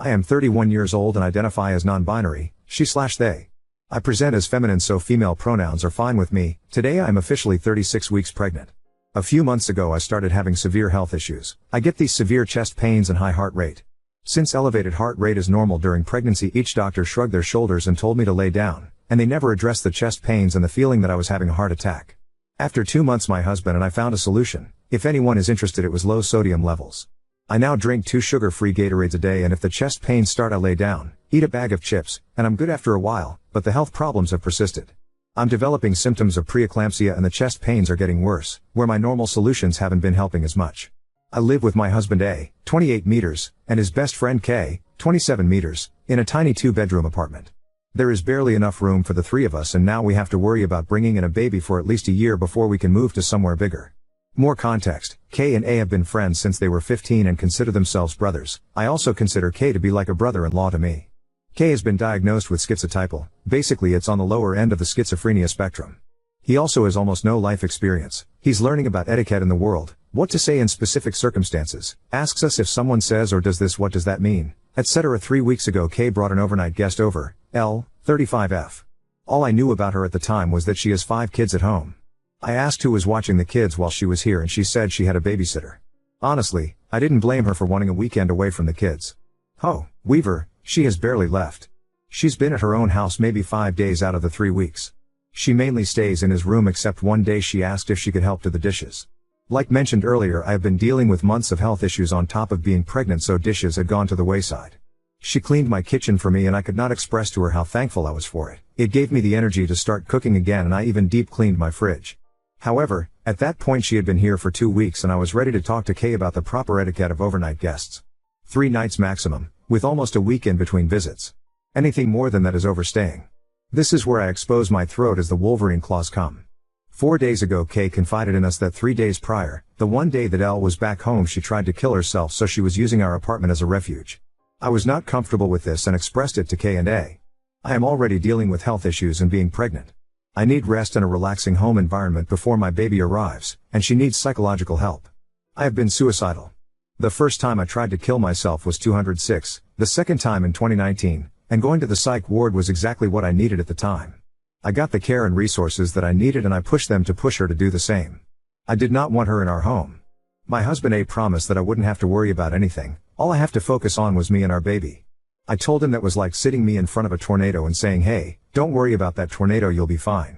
I am 31 years old and identify as non-binary, she/they. I present as feminine, so female pronouns are fine with me. Today I am officially 36 weeks pregnant. A few months ago I started having severe health issues. I get these severe chest pains and high heart rate. Since elevated heart rate is normal during pregnancy, each doctor shrugged their shoulders and told me to lay down, and they never addressed the chest pains and the feeling that I was having a heart attack. After 2 months my husband and I found a solution. If anyone is interested, it was low sodium levels. I now drink 2 sugar-free Gatorades a day, and if the chest pains start I lay down, eat a bag of chips, and I'm good after a while, but the health problems have persisted. I'm developing symptoms of preeclampsia and the chest pains are getting worse, where my normal solutions haven't been helping as much. I live with my husband A, 28 meters, and his best friend K, 27 meters, in a tiny 2-bedroom apartment. There is barely enough room for the 3 of us, and now we have to worry about bringing in a baby for at least a year before we can move to somewhere bigger. More context, K and A have been friends since they were 15 and consider themselves brothers. I also consider K to be like a brother-in-law to me. K has been diagnosed with schizotypal, basically it's on the lower end of the schizophrenia spectrum. He also has almost no life experience. He's learning about etiquette in the world, what to say in specific circumstances, asks us if someone says or does this, what does that mean, etc. 3 weeks ago K brought an overnight guest over, L, 35F. All I knew about her at the time was that she has 5 kids at home. I asked who was watching the kids while she was here and she said she had a babysitter. Honestly, I didn't blame her for wanting a weekend away from the kids. Oh, Weaver, she has barely left. She's been at her own house maybe 5 days out of the 3 weeks. She mainly stays in his room, except one day she asked if she could help do the dishes. Like mentioned earlier, I have been dealing with months of health issues on top of being pregnant, so dishes had gone to the wayside. She cleaned my kitchen for me and I could not express to her how thankful I was for it. It gave me the energy to start cooking again, and I even deep cleaned my fridge. However, at that point she had been here for 2 weeks and I was ready to talk to Kay about the proper etiquette of overnight guests. 3 nights maximum, with almost a week in between visits. Anything more than that is overstaying. This is where I expose my throat as the Wolverine claws come. 4 days ago Kay confided in us that 3 days prior, the one day that Elle was back home, she tried to kill herself, so she was using our apartment as a refuge. I was not comfortable with this and expressed it to K and A. I am already dealing with health issues and being pregnant. I need rest and a relaxing home environment before my baby arrives, and she needs psychological help. I have been suicidal. The first time I tried to kill myself was 206, the second time in 2019, and going to the psych ward was exactly what I needed at the time. I got the care and resources that I needed and I pushed them to push her to do the same. I did not want her in our home. My husband A promised that I wouldn't have to worry about anything, all I have to focus on was me and our baby. I told him that was like sitting me in front of a tornado and saying, hey, don't worry about that tornado, you'll be fine.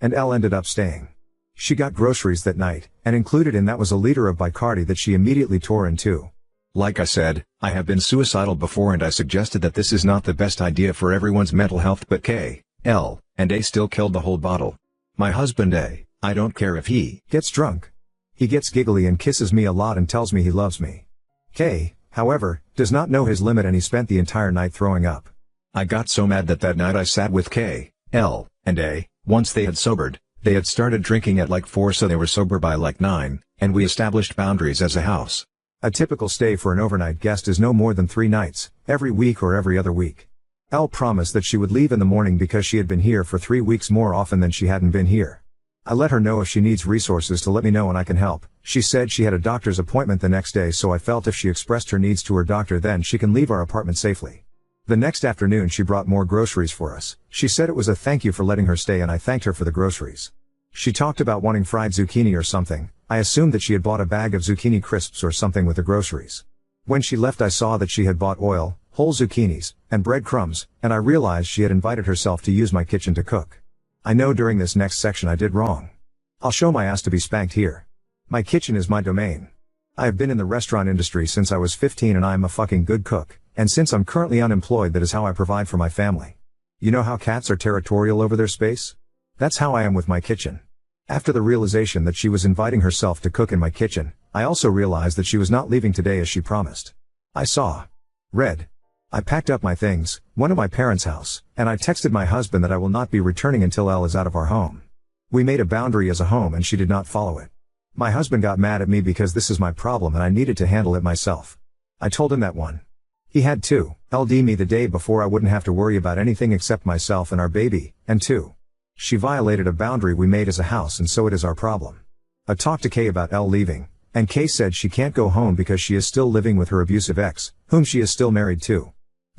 And Elle ended up staying. She got groceries that night, and included in that was a liter of Bacardi that she immediately tore in two. Like I said, I have been suicidal before and I suggested that this is not the best idea for everyone's mental health, but K, L, and A still killed the whole bottle. My husband A, I don't care if he gets drunk. He gets giggly and kisses me a lot and tells me he loves me. K, however, does not know his limit and he spent the entire night throwing up. I got so mad that night I sat with K, L, and A. Once they had sobered, they had started drinking at like 4, so they were sober by like 9, and we established boundaries as a house. A typical stay for an overnight guest is no more than 3 nights, every week or every other week. Elle promised that she would leave in the morning because she had been here for 3 weeks more often than she hadn't been here. I let her know if she needs resources to let me know and I can help. She said she had a doctor's appointment the next day, so I felt if she expressed her needs to her doctor then she can leave our apartment safely. The next afternoon she brought more groceries for us. She said it was a thank you for letting her stay and I thanked her for the groceries. She talked about wanting fried zucchini or something. I assumed that she had bought a bag of zucchini crisps or something with the groceries. When she left I saw that she had bought oil, whole zucchinis, and breadcrumbs, and I realized she had invited herself to use my kitchen to cook. I know during this next section I did wrong. I'll show my ass to be spanked here. My kitchen is my domain. I have been in the restaurant industry since I was 15 and I am a fucking good cook, and since I'm currently unemployed that is how I provide for my family. You know how cats are territorial over their space? That's how I am with my kitchen. After the realization that she was inviting herself to cook in my kitchen, I also realized that she was not leaving today as she promised. I saw red. I packed up my things, went to my parents' house, and I texted my husband that I will not be returning until Elle is out of our home. We made a boundary as a home and she did not follow it. My husband got mad at me because this is my problem and I needed to handle it myself. I told him that 1. He had 2. LD me the day before I wouldn't have to worry about anything except myself and our baby, and 2. She violated a boundary we made as a house and so it is our problem. I talked to Kay about Elle leaving, and Kay said she can't go home because she is still living with her abusive ex, whom she is still married to.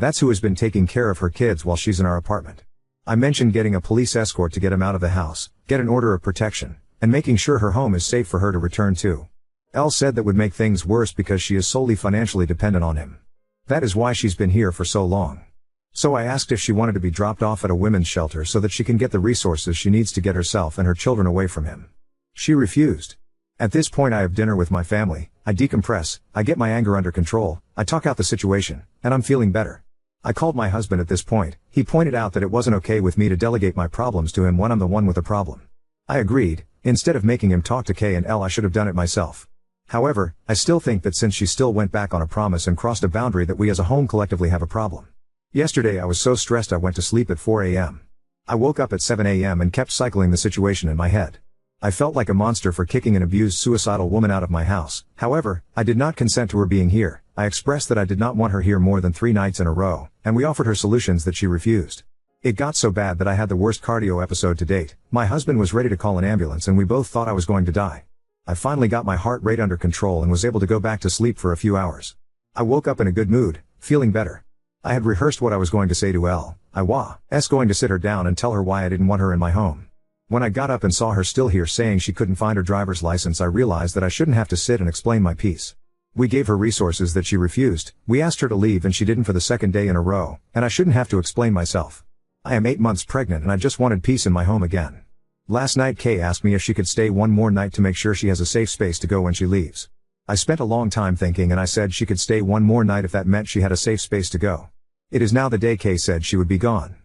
That's who has been taking care of her kids while she's in our apartment. I mentioned getting a police escort to get him out of the house, get an order of protection, and making sure her home is safe for her to return to. Elle said that would make things worse because she is solely financially dependent on him. That is why she's been here for so long. So I asked if she wanted to be dropped off at a women's shelter so that she can get the resources she needs to get herself and her children away from him. She refused. At this point I have dinner with my family, I decompress, I get my anger under control, I talk out the situation, and I'm feeling better. I called my husband at this point. He pointed out that it wasn't okay with me to delegate my problems to him when I'm the one with the problem. I agreed. Instead of making him talk to Kay and Elle, I should have done it myself. However, I still think that since she still went back on a promise and crossed a boundary that we as a home collectively have a problem. Yesterday I was so stressed I went to sleep at 4 a.m. I woke up at 7 a.m. and kept cycling the situation in my head. I felt like a monster for kicking an abused suicidal woman out of my house. However, I did not consent to her being here. I expressed that I did not want her here more than 3 nights in a row, and we offered her solutions that she refused. It got so bad that I had the worst cardio episode to date. My husband was ready to call an ambulance and we both thought I was going to die. I finally got my heart rate under control and was able to go back to sleep for a few hours. I woke up in a good mood, feeling better. I had rehearsed what I was going to say to Elle. I was going to sit her down and tell her why I didn't want her in my home. When I got up and saw her still here saying she couldn't find her driver's license, I realized that I shouldn't have to sit and explain my piece. We gave her resources that she refused, we asked her to leave and she didn't for the second day in a row, and I shouldn't have to explain myself. I am 8 months pregnant and I just wanted peace in my home again. Last night Kay asked me if she could stay one more night to make sure she has a safe space to go when she leaves. I spent a long time thinking and I said she could stay one more night if that meant she had a safe space to go. It is now the day Kay said she would be gone.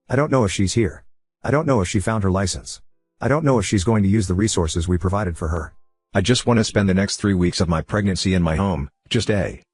I don't know if she's here. I don't know if she found her license. I don't know if she's going to use the resources we provided for her. I just want to spend the next 3 weeks of my pregnancy in my home, just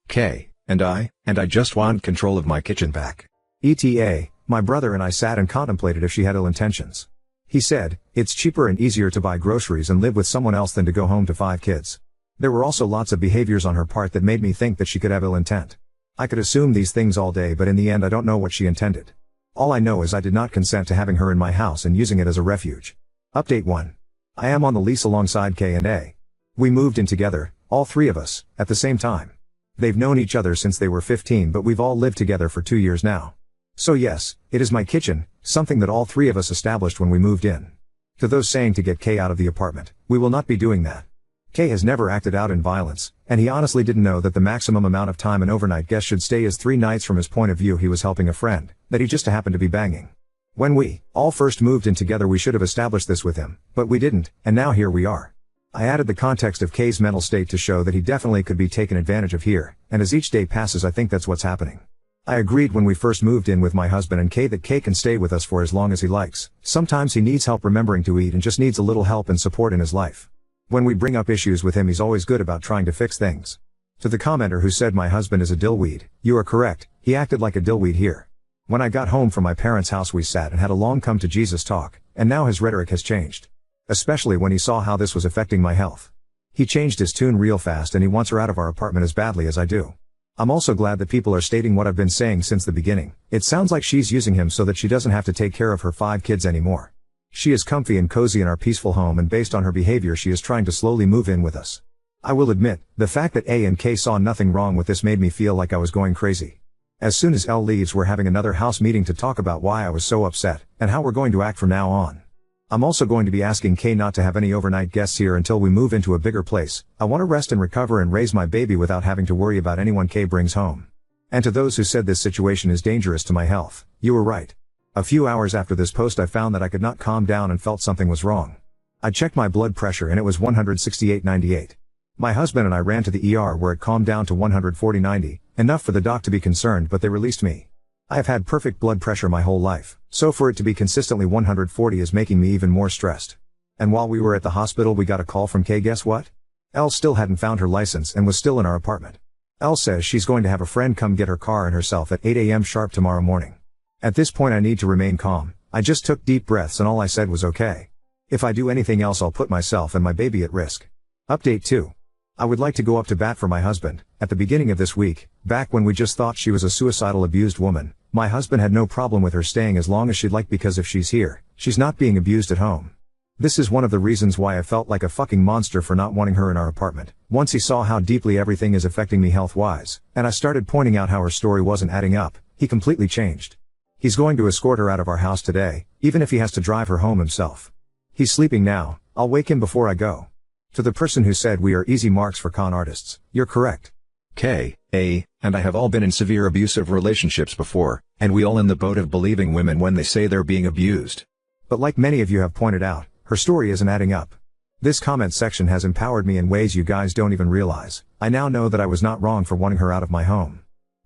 Kay, and I just want control of my kitchen back. ETA, my brother and I sat and contemplated if she had ill intentions. He said, it's cheaper and easier to buy groceries and live with someone else than to go home to 5 kids. There were also lots of behaviors on her part that made me think that she could have ill intent. I could assume these things all day, but in the end I don't know what she intended. All I know is I did not consent to having her in my house and using it as a refuge. Update 1. I am on the lease alongside Kay and A. We moved in together, all 3 of us, at the same time. They've known each other since they were 15, but we've all lived together for 2 years now. So yes, it is my kitchen, something that all 3 of us established when we moved in. To those saying to get Kay out of the apartment, we will not be doing that. Kay has never acted out in violence, and he honestly didn't know that the maximum amount of time an overnight guest should stay is 3 nights. From his point of view, he was helping a friend that he just happened to be banging. When we all first moved in together, we should have established this with him, but we didn't, and now here we are. I added the context of Kay's mental state to show that he definitely could be taken advantage of here, and as each day passes I think that's what's happening. I agreed when we first moved in with my husband and Kay that Kay can stay with us for as long as he likes. Sometimes he needs help remembering to eat and just needs a little help and support in his life. When we bring up issues with him, he's always good about trying to fix things. To the commenter who said my husband is a dillweed, you are correct, he acted like a dillweed here. When I got home from my parents' house we sat and had a long come to Jesus talk, and now his rhetoric has changed. Especially when he saw how this was affecting my health. He changed his tune real fast and he wants her out of our apartment as badly as I do. I'm also glad that people are stating what I've been saying since the beginning. It sounds like she's using him so that she doesn't have to take care of her 5 kids anymore. She is comfy and cozy in our peaceful home, and based on her behavior she is trying to slowly move in with us. I will admit, the fact that A and K saw nothing wrong with this made me feel like I was going crazy. As soon as Elle leaves, we're having another house meeting to talk about why I was so upset, and how we're going to act from now on. I'm also going to be asking Kay not to have any overnight guests here until we move into a bigger place. I want to rest and recover and raise my baby without having to worry about anyone Kay brings home. And to those who said this situation is dangerous to my health, you were right. A few hours after this post I found that I could not calm down and felt something was wrong. I checked my blood pressure and it was 168/98. My husband and I ran to the ER where it calmed down to 140/90, enough for the doc to be concerned, but they released me. I have had perfect blood pressure my whole life, so for it to be consistently 140 is making me even more stressed. And while we were at the hospital we got a call from Kay. Guess what? Elle still hadn't found her license and was still in our apartment. Elle says she's going to have a friend come get her car and herself at 8 a.m. sharp tomorrow morning. At this point I need to remain calm. I just took deep breaths and all I said was okay. If I do anything else I'll put myself and my baby at risk. Update 2. I would like to go up to bat for my husband. At the beginning of this week, back when we just thought she was a suicidal abused woman, my husband had no problem with her staying as long as she'd like, because if she's here, she's not being abused at home. This is one of the reasons why I felt like a fucking monster for not wanting her in our apartment. Once he saw how deeply everything is affecting me health-wise, and I started pointing out how her story wasn't adding up, He completely changed. He's going to escort her out of our house today, even if he has to drive her home himself. He's sleeping now, I'll wake him before I go. To the person who said we are easy marks for con artists, you're correct. K.A. and I have all been in severe abusive relationships before, and we all in the boat of believing women when they say they're being abused. But like many of you have pointed out, her story isn't adding up. This comment section has empowered me in ways you guys don't even realize. I now know that I was not wrong for wanting her out of my home.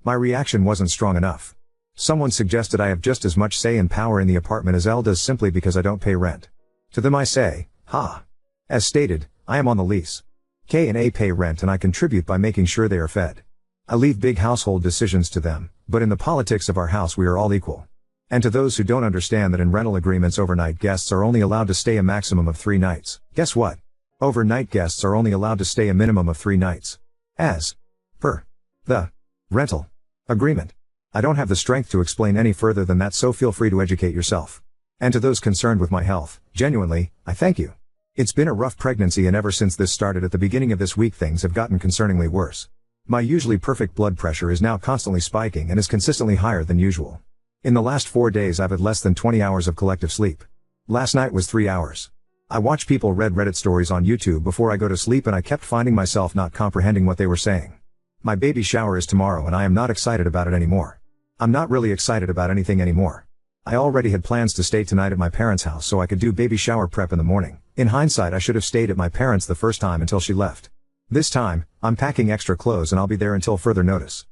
My reaction wasn't strong enough. Someone suggested I have just as much say and power in the apartment as Elle does simply because I don't pay rent. To them I say, ha. As stated, I am on the lease. K and A pay rent and I contribute by making sure they are fed. I leave big household decisions to them, but in the politics of our house we are all equal. And to those who don't understand that in rental agreements overnight guests are only allowed to stay a maximum of 3 nights, guess what? Overnight guests are only allowed to stay a minimum of 3 nights. As per the rental agreement. I don't have the strength to explain any further than that, so feel free to educate yourself. And to those concerned with my health, genuinely, I thank you. It's been a rough pregnancy, and ever since this started at the beginning of this week things have gotten concerningly worse. My usually perfect blood pressure is now constantly spiking and is consistently higher than usual. In the last 4 days I've had less than 20 hours of collective sleep. Last night was 3 hours. I watch people read Reddit stories on YouTube before I go to sleep and I kept finding myself not comprehending what they were saying. My baby shower is tomorrow and I am not excited about it anymore. I'm not really excited about anything anymore. I already had plans to stay tonight at my parents' house so I could do baby shower prep in the morning. In hindsight I should have stayed at my parents' the first time until she left. This time, I'm packing extra clothes and I'll be there until further notice.